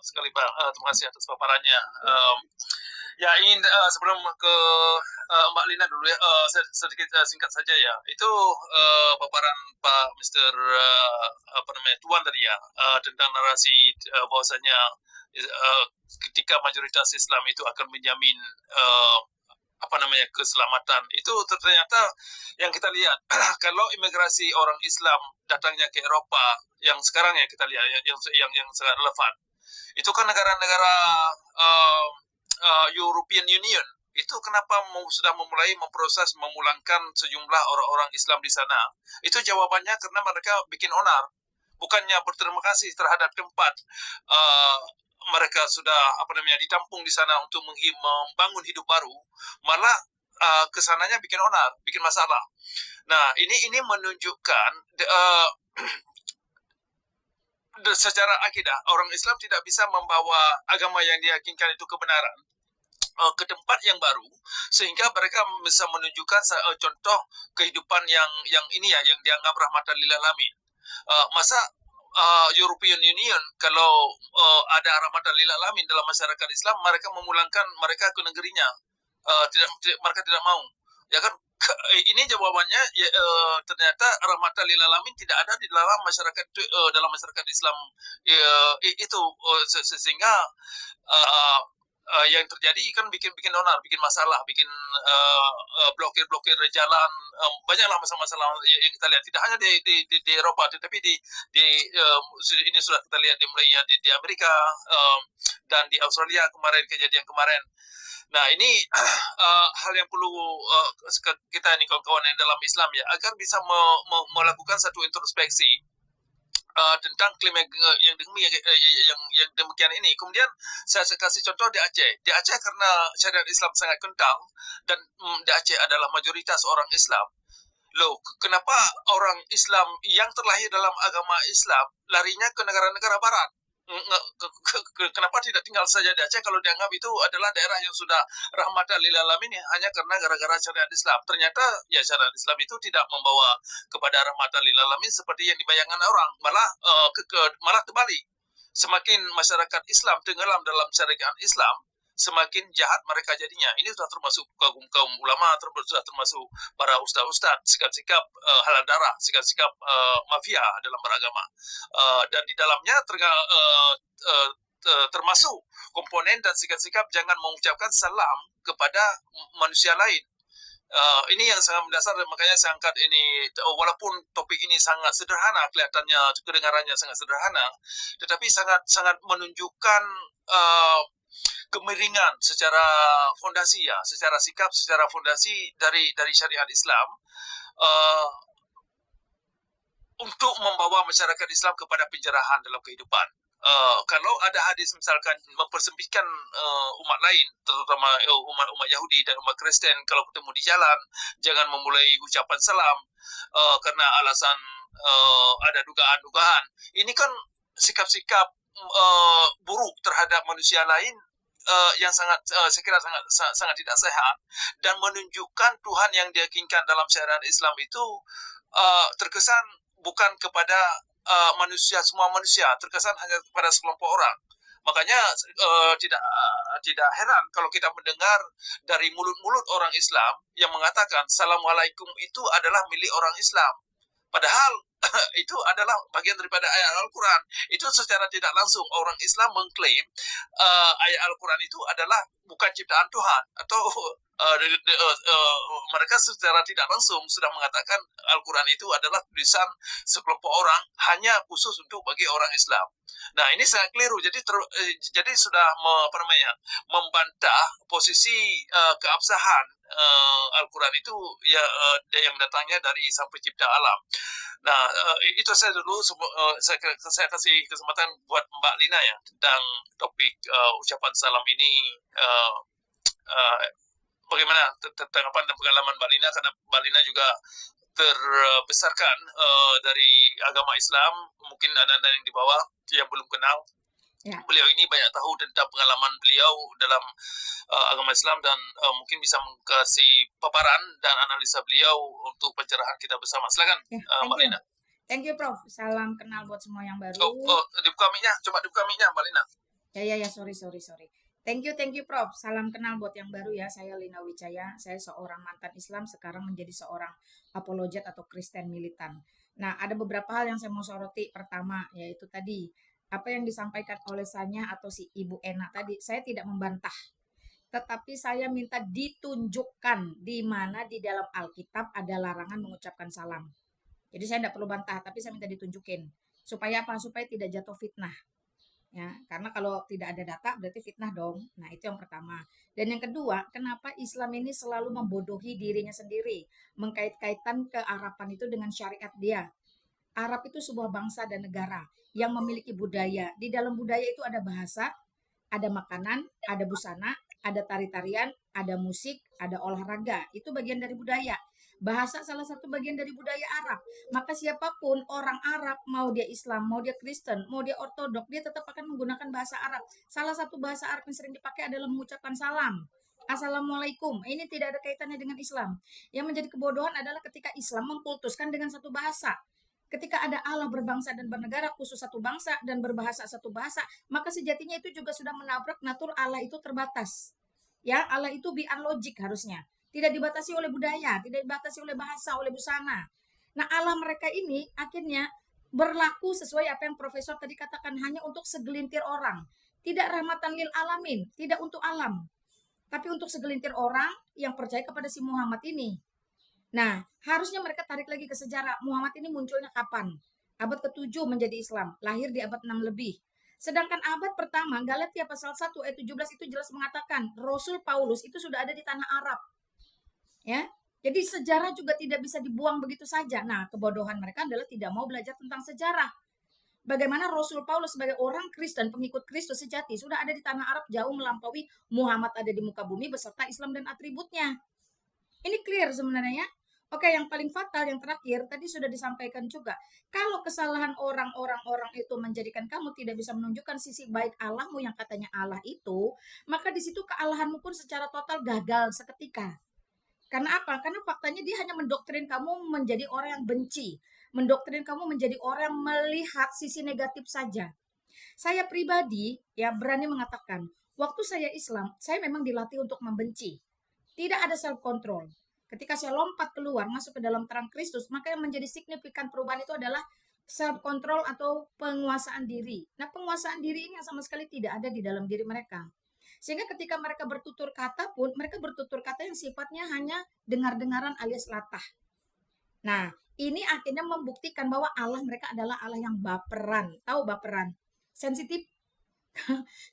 sekali Pak. Terima kasih atas paparannya. Ya ingin sebelum ke Mbak Lina dulu ya, sedikit singkat saja ya. Itu paparan Pak Mr. Tuan tadi ya, tentang narasi bahwasanya ketika mayoritas Islam itu akan menjamin keselamatan. Itu ternyata yang kita lihat kalau imigrasi orang Islam datangnya ke Eropa yang sekarang ya kita lihat yang sangat relevan. Itu kan negara-negara European Union itu kenapa sudah memulai memproses memulangkan sejumlah orang-orang Islam di sana? Itu jawabannya karena mereka bikin onar, bukannya berterima kasih terhadap tempat mereka sudah ditampung di sana untuk membangun hidup baru, malah kesananya bikin onar, bikin masalah. Nah ini menunjukkan secara akidah orang Islam tidak bisa membawa agama yang diyakinkan itu kebenaran ke tempat yang baru sehingga mereka bisa menunjukkan contoh kehidupan yang ini ya yang dianggap rahmatan lil alamin. Masa European Union kalau ada rahmatan lil alamin dalam masyarakat Islam mereka memulangkan mereka ke negerinya, mereka tidak mau ya kan. Ini jawabannya ya, ternyata rahmatan lil alamin tidak ada di dalam masyarakat Islam itu sehingga yang terjadi kan bikin onar, bikin masalah, bikin blokir jalan, banyaklah masalah-masalah yang kita lihat tidak hanya di Eropa tetapi ini sudah kita lihat mulai di Amerika dan di Australia kejadian kemarin. Nah ini hal yang perlu kita ini kawan-kawan yang dalam Islam ya agar bisa melakukan satu introspeksi tentang klaim yang demikian ini. Kemudian saya kasih contoh di Aceh. Di Aceh karena syariat Islam sangat kental dan di Aceh adalah mayoritas orang Islam. Loh, kenapa orang Islam yang terlahir dalam agama Islam larinya ke negara-negara barat? Kenapa tidak tinggal saja di Aceh kalau dianggap itu adalah daerah yang sudah rahmatan lil alamin ya, hanya karena gara-gara syariat Islam. Ternyata ya syariat Islam itu tidak membawa kepada rahmatan lil alamin seperti yang dibayangkan orang, malah terbalik. Semakin masyarakat Islam tenggelam dalam syariat Islam, semakin jahat mereka jadinya. Ini sudah termasuk kaum ulama, sudah termasuk para ustaz-ustaz, sikap-sikap halal darah, sikap-sikap mafia dalam beragama. Dan di dalamnya termasuk komponen dan sikap-sikap jangan mengucapkan salam kepada manusia lain. Ini yang sangat mendasar, makanya saya angkat ini walaupun topik ini sangat sederhana kelihatannya, kedengarannya sangat sederhana, tetapi sangat menunjukkan kemiringan secara fondasi ya, secara sikap, secara fondasi dari syariat Islam untuk membawa masyarakat Islam kepada penjarahan dalam kehidupan. Kalau ada hadis misalkan mempersempitkan umat lain, terutama umat Yahudi dan umat Kristen, kalau ketemu di jalan jangan memulai ucapan salam karena alasan ada dugaan-dugaan. Ini kan sikap-sikap buruk terhadap manusia lain yang saya kira sangat tidak sehat dan menunjukkan Tuhan yang diyakinkan dalam syariat Islam itu terkesan bukan kepada semua manusia, terkesan hanya kepada sekelompok orang. Makanya tidak heran kalau kita mendengar dari mulut-mulut orang Islam yang mengatakan Assalamualaikum itu adalah milik orang Islam. Padahal itu adalah bagian daripada ayat Al-Quran. Itu secara tidak langsung orang Islam mengklaim ayat Al-Quran itu adalah bukan ciptaan Tuhan, atau mereka secara tidak langsung sudah mengatakan Al-Quran itu adalah tulisan sekelompok orang hanya khusus untuk bagi orang Islam. Nah ini sangat keliru. Jadi sudah membantah posisi keabsahan Al-Quran itu ya yang datangnya dari Sang Pencipta alam. Nah itu saya dulu saya kasih kesempatan buat Mbak Lina ya tentang topik ucapan salam ini. Bagaimana tanggapan dan pengalaman Mbak Lina, karena Mbak Lina juga terbesarkan dari agama Islam, mungkin anak-anak yang di bawah yang belum kenal ya. Beliau ini banyak tahu tentang pengalaman beliau dalam agama Islam dan mungkin bisa kasih paparan dan analisa beliau untuk pencerahan kita bersama. Silakan Mbak Lina. Thank you Prof. Salam kenal buat semua yang baru. Dibuka mic-nya, coba dibuka mic-nya Mbak Lina. Ya, sorry. Thank you, Prof. Salam kenal buat yang baru ya. Saya Lina Wijaya. Saya seorang mantan Islam, sekarang menjadi seorang apologet atau Kristen militan. Nah, ada beberapa hal yang saya mau soroti. Pertama, yaitu tadi, apa yang disampaikan oleh Sanya atau si Ibu Ena tadi, saya tidak membantah. Tetapi saya minta ditunjukkan di mana di dalam Alkitab ada larangan mengucapkan salam. Jadi saya tidak perlu bantah, tapi saya minta ditunjukin. Supaya apa? Supaya tidak jatuh fitnah ya, karena kalau tidak ada data berarti fitnah dong. Nah, itu yang pertama. Dan yang kedua, kenapa Islam ini selalu membodohi dirinya sendiri, mengkait-kaitan kearapan itu dengan syariat dia. Arab itu sebuah bangsa dan negara yang memiliki budaya. Di dalam budaya itu ada bahasa, ada makanan, ada busana, ada tari-tarian, ada musik, ada olahraga. Itu bagian dari budaya. Bahasa salah satu bagian dari budaya Arab. Maka siapapun orang Arab, mau dia Islam, mau dia Kristen, mau dia Ortodok, dia tetap akan menggunakan bahasa Arab. Salah satu bahasa Arab yang sering dipakai adalah mengucapkan salam. Assalamualaikum. Ini tidak ada kaitannya dengan Islam. Yang menjadi kebodohan adalah ketika Islam mengkultuskan dengan satu bahasa. Ketika ada Allah berbangsa dan bernegara, khusus satu bangsa dan berbahasa satu bahasa, maka sejatinya itu juga sudah menabrak natur Allah itu terbatas. Ya, Allah itu beyond logic harusnya. Tidak dibatasi oleh budaya, tidak dibatasi oleh bahasa, oleh busana. Nah, Allah mereka ini akhirnya berlaku sesuai apa yang profesor tadi katakan, hanya untuk segelintir orang. Tidak rahmatan lil alamin, tidak untuk alam, tapi untuk segelintir orang yang percaya kepada si Muhammad ini. Nah, harusnya mereka tarik lagi ke sejarah. Muhammad ini munculnya kapan? Abad ke-7 menjadi Islam, lahir di abad 6 lebih. Sedangkan abad pertama, Galatia pasal 1 ayat 17 itu jelas mengatakan Rasul Paulus itu sudah ada di tanah Arab. Ya, jadi sejarah juga tidak bisa dibuang begitu saja. Nah, kebodohan mereka adalah tidak mau belajar tentang sejarah. Bagaimana Rasul Paulus sebagai orang Kristen, pengikut Kristus sejati, sudah ada di tanah Arab jauh melampaui Muhammad ada di muka bumi beserta Islam dan atributnya. Ini clear sebenarnya. Oke, yang paling fatal yang terakhir tadi sudah disampaikan juga. Kalau kesalahan orang-orang itu menjadikan kamu tidak bisa menunjukkan sisi baik Allahmu yang katanya Allah itu, maka di situ kealahanmu pun secara total gagal seketika. Karena apa? Karena faktanya dia hanya mendoktrin kamu menjadi orang yang benci, mendoktrin kamu menjadi orang yang melihat sisi negatif saja. Saya pribadi ya berani mengatakan, waktu saya Islam, saya memang dilatih untuk membenci. Tidak ada self control. Ketika saya lompat keluar masuk ke dalam terang Kristus, maka yang menjadi signifikan perubahan itu adalah self control atau penguasaan diri. Nah, penguasaan diri ini yang sama sekali tidak ada di dalam diri mereka. Sehingga ketika mereka bertutur kata pun, mereka bertutur kata yang sifatnya hanya dengar-dengaran alias latah. Nah, ini akhirnya membuktikan bahwa Allah mereka adalah Allah yang baperan. Tahu baperan? Sensitif.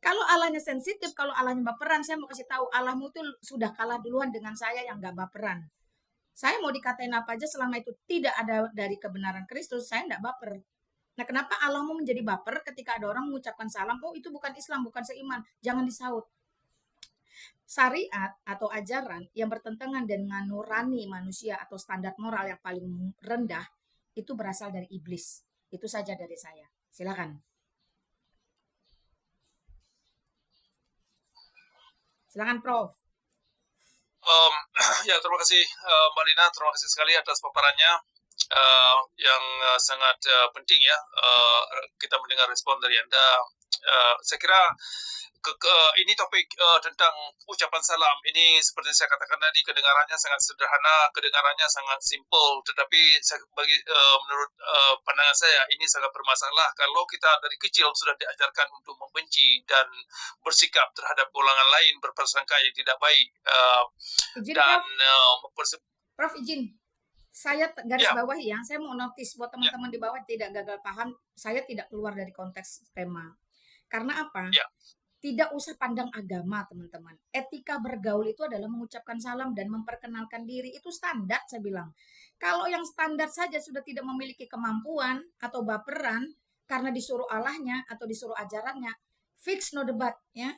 Kalau Allahnya sensitif, kalau Allahnya baperan, saya mau kasih tahu Allahmu tuh sudah kalah duluan dengan saya yang gak baperan. Saya mau dikatain apa aja selama itu tidak ada dari kebenaran Kristus, saya enggak baper. Nah, kenapa Allahmu menjadi baper ketika ada orang mengucapkan salam, oh itu bukan Islam, bukan seiman, jangan disaut. Syariat atau ajaran yang bertentangan dengan nurani manusia atau standar moral yang paling rendah, itu berasal dari iblis. Itu saja dari saya. Silakan. Silakan, Prof. Um, ya, terima kasih Mbak Lina, terima kasih sekali atas paparannya yang sangat penting ya. Kita mendengar respon dari Anda. Saya kira ini topik tentang ucapan salam. Ini seperti saya katakan tadi, kedengarannya sangat sederhana, kedengarannya sangat simple, tetapi menurut pandangan saya ini sangat bermasalah kalau kita dari kecil sudah diajarkan untuk membenci dan bersikap terhadap golongan lain, berprasangka yang tidak baik, Izin, dan Prof. Prof, izin. Saya garis ya, bawah ya, saya mau notice buat ya, teman-teman di bawah tidak gagal paham, saya tidak keluar dari konteks tema. Karena apa? ya, Tidak usah pandang agama, teman-teman. Etika bergaul itu adalah mengucapkan salam dan memperkenalkan diri. Itu standar, saya bilang. Kalau yang standar saja sudah tidak memiliki kemampuan atau baperan karena disuruh Allahnya atau disuruh ajarannya, fix no debat, ya.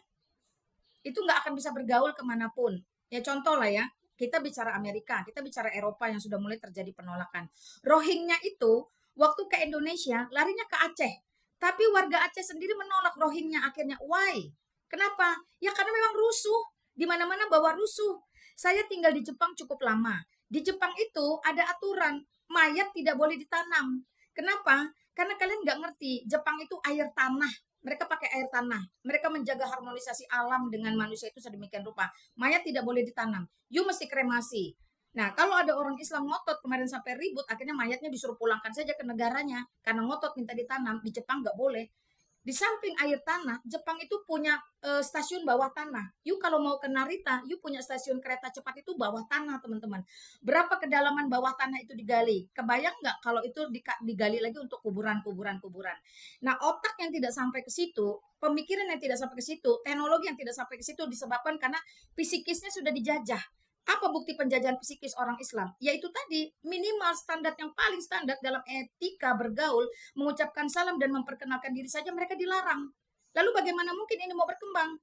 Itu nggak akan bisa bergaul kemanapun. Ya contoh lah ya, kita bicara Amerika, kita bicara Eropa yang sudah mulai terjadi penolakan. Rohingya itu waktu ke Indonesia larinya ke Aceh, tapi warga Aceh sendiri menolak Rohingya akhirnya. Why? Kenapa? Ya karena memang rusuh, di mana-mana bawa rusuh. Saya tinggal di Jepang cukup lama. Di Jepang itu ada aturan mayat tidak boleh ditanam. Kenapa? Karena kalian nggak ngerti, Jepang itu air tanah. Mereka pakai air tanah. Mereka menjaga harmonisasi alam dengan manusia itu sedemikian rupa. Mayat tidak boleh ditanam. You mesti kremasi. Nah, kalau ada orang Islam ngotot kemarin sampai ribut, akhirnya mayatnya disuruh pulangkan saja ke negaranya karena ngotot minta ditanam. Di Jepang nggak boleh. Di samping air tanah, Jepang itu punya stasiun bawah tanah. You kalau mau ke Narita, you punya stasiun kereta cepat itu bawah tanah, teman-teman. Berapa kedalaman bawah tanah itu digali? Kebayang nggak kalau itu digali lagi untuk kuburan. Nah, otak yang tidak sampai ke situ, pemikiran yang tidak sampai ke situ, teknologi yang tidak sampai ke situ disebabkan karena psikisnya sudah dijajah. Apa bukti penjajahan psikis orang Islam? Yaitu tadi minimal standar yang paling standar dalam etika bergaul, mengucapkan salam dan memperkenalkan diri saja mereka dilarang. Lalu bagaimana mungkin ini mau berkembang?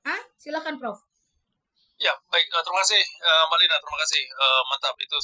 Ah, silakan Prof. Ya, baik. Terima kasih, Mbak Lina. Terima kasih. Mantap. Itu